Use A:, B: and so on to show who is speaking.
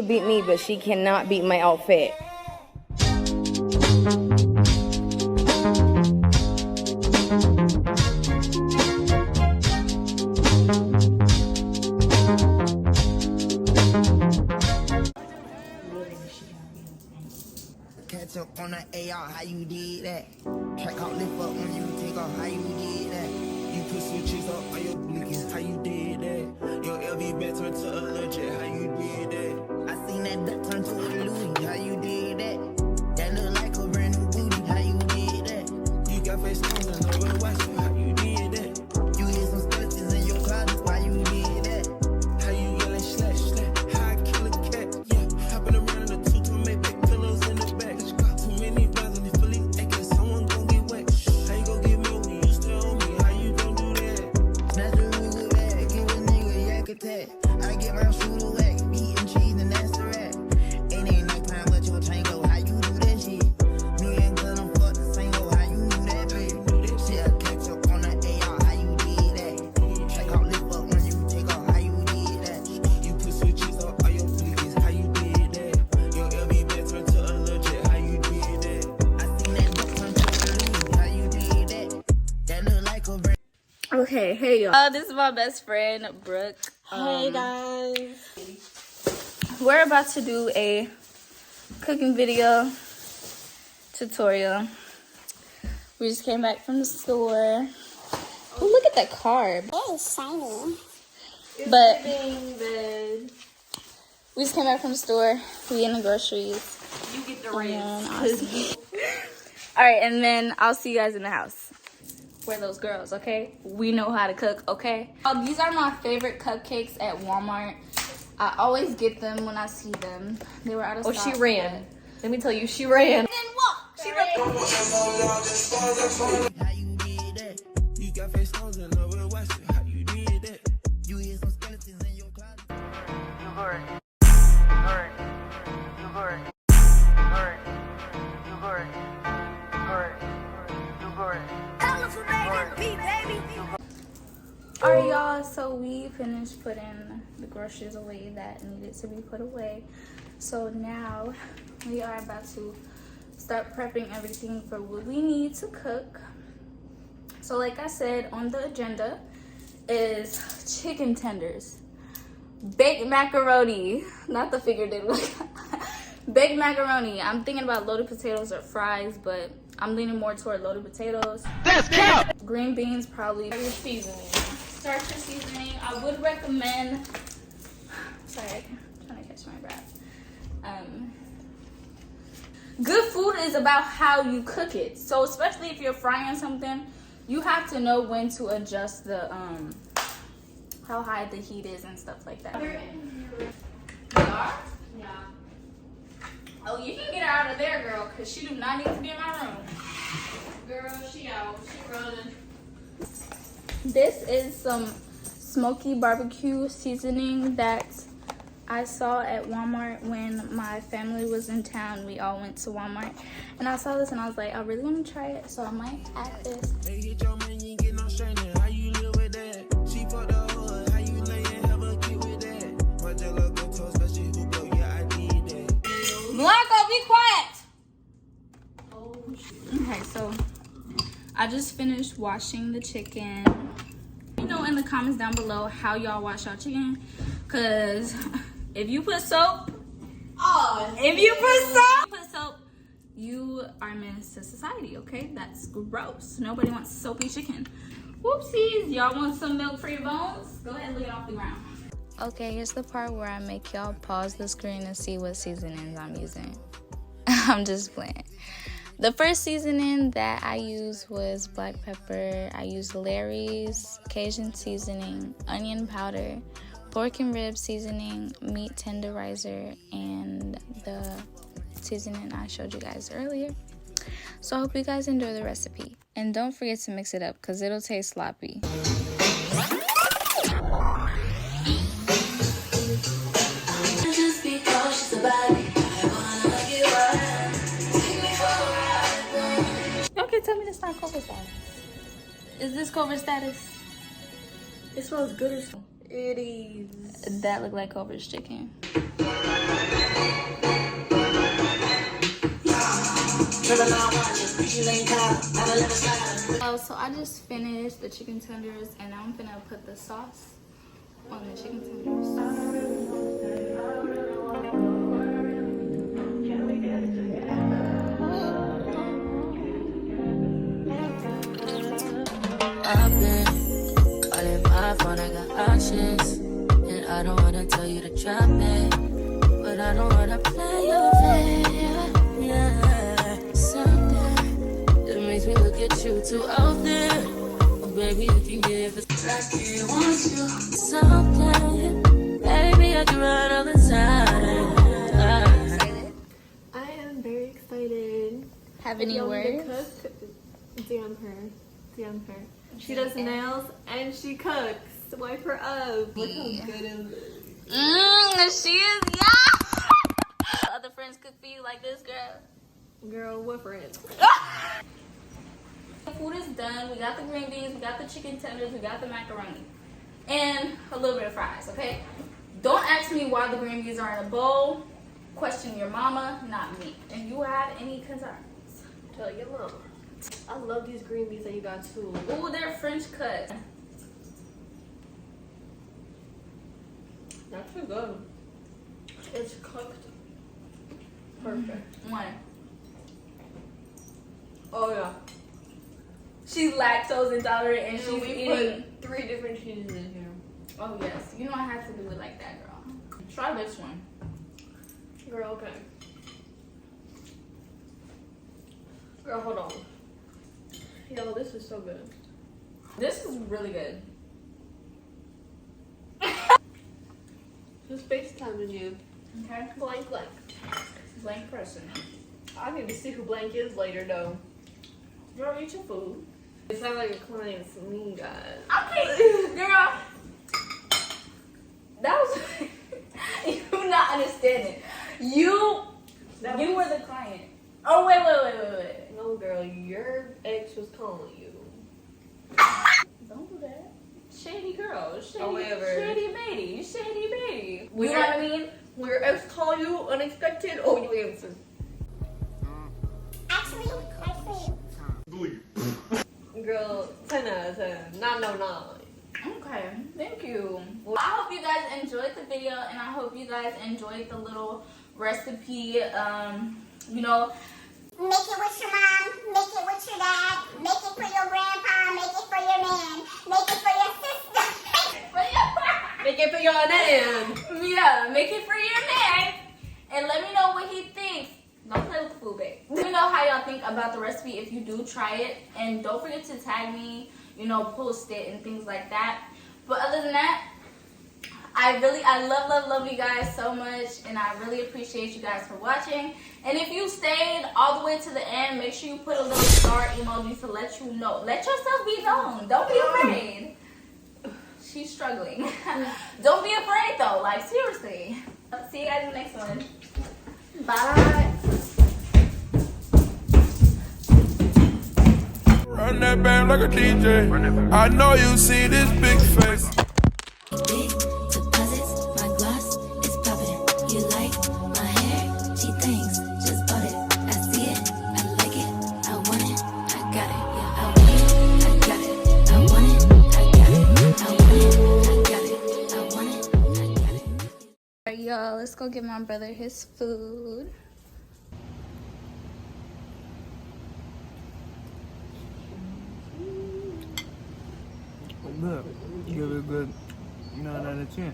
A: could beat me, but she cannot beat my outfit.
B: Catch up on the AR, how you did that? Track out, lift up when you take off, how you did that? You put switches up on your blinkies, how you did that? Your LV back turned to a legit, how you did that? I seen that duck turn to a Louis, how you did that? That look like a brand new booty, how you did that? You got face stones and no real watch, how you did that? You hit some skeletons in your closet, why you did that? How you yelling slash slash, how I kill a cat, yeah. Hopping around in the two to make back pillows in the back. Too many rounds in the fully acting, someone gon' get wet. How you gon' get me when you still on me? How you gon' do that? Snatch a nigga back, give a nigga a yak attack. I get my shooter whack, meat and cheese and that's the rat. It ain't nighttime but your tango, how you do that shit? Me and Glenn, I'm fuck the same hoe, how you do that bitch? Shit, I catch up on the AR, how you did that? Check out, lift up when you take off, how you did that? You put switches up on your blinkies, how you did that? Your LV back turned to a legit, how you did that? I seen that duck turn to a Louis, how you did that? That look like a brand.
C: Okay, hey y'all. This is my best friend, Brooke.
D: Hey guys.
C: We're about to do a cooking video tutorial. We just came back from the store. Oh, look at that car.
D: Very shiny.
C: But we just came back from the store. We in the groceries.
D: You get the
C: All right, and then I'll see you guys in the house. We're those girls, okay? We know how to cook, okay? Oh, these are my favorite cupcakes at Walmart. I always get them when I see them. They were out of stock.
D: Oh, she ran. Let me tell you, she ran.
C: And walk. She ran.
B: How you did that? You got face stones and no real watch, how you did that? You hit some skeletons in your closet. You bird. Bird. You bird. Bird. You bird. Bird. You bird.
C: All right, y'all, so we finished putting the groceries away that needed to be put away. So now we are about to start prepping everything for what we need to cook. So like I said, on the agenda is chicken tenders, baked macaroni, not the figurative, baked macaroni. I'm thinking about loaded potatoes or fries, but I'm leaning more toward loaded potatoes.
B: That's cap!
C: Green beans, probably. Start your seasoning. Start your seasoning. I would recommend. Sorry, I'm trying to catch my breath. Good food is about how you cook it. So especially if you're frying something, you have to know when to adjust the how high the heat is and stuff like that. You are? Yeah. Oh, you can get her out of there, girl, because she do not need to be in my room. Girl, she out. She running. This is some smoky barbecue seasoning that I saw at Walmart when my family was in town. We all went to Walmart. And I saw this and I was like, I really want to try it, so I might add this.
B: Hey, hit your man, you ain't get no straightening. How you live with that? She fucked the hood. How you lay and have a kid with that? My jello go to especially who go, yeah, I did that.
C: Blanco, be quiet! Oh, shit. Okay, so I just finished washing the chicken. Let me know in the comments down below how y'all wash y'all chicken. Because if you put soap, you are a menace to society, okay? That's gross. Nobody wants soapy chicken. Whoopsies. Y'all want some milk for your bones? Go ahead and lick it off the ground. Okay, here's the part where I make y'all pause the screen and see what seasonings I'm using. I'm just playing. The first seasoning that I used was black pepper. I used Larry's Cajun seasoning, onion powder, pork and rib seasoning, meat tenderizer, and the seasoning I showed you guys earlier. So I hope you guys enjoy the recipe. And don't forget to mix it up because it'll taste sloppy. Okay, tell me this not cover status. Is this cover status? It smells good as it is. That look like Cover's chicken. Oh, so I just finished the chicken tenders and now I'm gonna put the sauce on the chicken tenders.
E: I've been all in my phone, I got options. And I don't wanna tell you to drop it, but I don't wanna play your fair. Yeah, something that makes me look at you too often. Oh, baby, you can give it like you want you. Something, baby, I can run all the time.
D: I am very excited.
C: Have any
D: Y'all need to
C: words?
D: cook? DM her. DM her. She does nails and she cooks. Wipe her up. Look how good it is.
C: She is, yeah! Other friends cook for you like this, girl?
D: Girl, what friends?
C: The food is done. We got the green beans, we got the chicken tenders, we got the macaroni. And a little bit of fries, okay? Don't ask me why the green beans are in a bowl. Question your mama, not me. If you have any concerns,
D: Tell your mama. I love these green beans that you got too.
C: ooh, they're French cut.
D: That's too good. It's cooked. Perfect.
C: One.
D: Oh yeah.
C: She's lactose intolerant and she's
D: we
C: eating.
D: put 3 different cheeses in here.
C: Oh yes, you know I have to do it like that, girl. Try this one.
D: Girl, okay. Girl, hold on. Yo, this is so good.
C: This is really good.
D: Who's FaceTiming you?
C: Okay.
D: Blank.
C: Blank person.
D: I need to see who Blank is later, though.
C: Girl, eat your food.
D: It sounds like a client's me, guys.
C: Okay, girl. That was you not understanding. You were the client. Oh wait.
D: No, girl, your ex was calling you.
C: Don't do that. Shady girl. Shady,
D: However.
C: shady baby. Shady baby. You know what I mean?
D: When your ex call you unexpected, oh, you answer. Girl, 10 out of 10. 909.
C: Okay, thank you. Well, I hope you guys enjoyed the video and I hope you guys enjoyed the little recipe. You know,
F: make it with your mom, make it with your dad, make it for your grandpa, make it for your man, make it for your sister.
D: Make it for your man.
C: yeah, make it for your man and let me know what he thinks. Don't play with the food, babe. Let me know how y'all think about the recipe if you do try it, and don't forget to tag me, you know, post it and things like that. But other than that, I love you guys so much, and I really appreciate you guys for watching. And if you stayed all the way to the end, make sure you put a little star emoji to let you know. Let yourself be known. Don't be afraid. She's struggling. Don't be afraid though, like seriously. I'll see you guys in the next one. Bye.
G: Run that band like a DJ. I know you see this big face.
E: Big deposits, my gloss is popping. You like my hair? She thinks, just bought it. I see it, I like it, I want it, I got it. Yeah, I want it, I got it. I want it, I got it. I want it, I got it. I want it, I got it.
C: Alright, y'all, let's go get my brother his food.
B: Good. Give it a good 9 out of 10.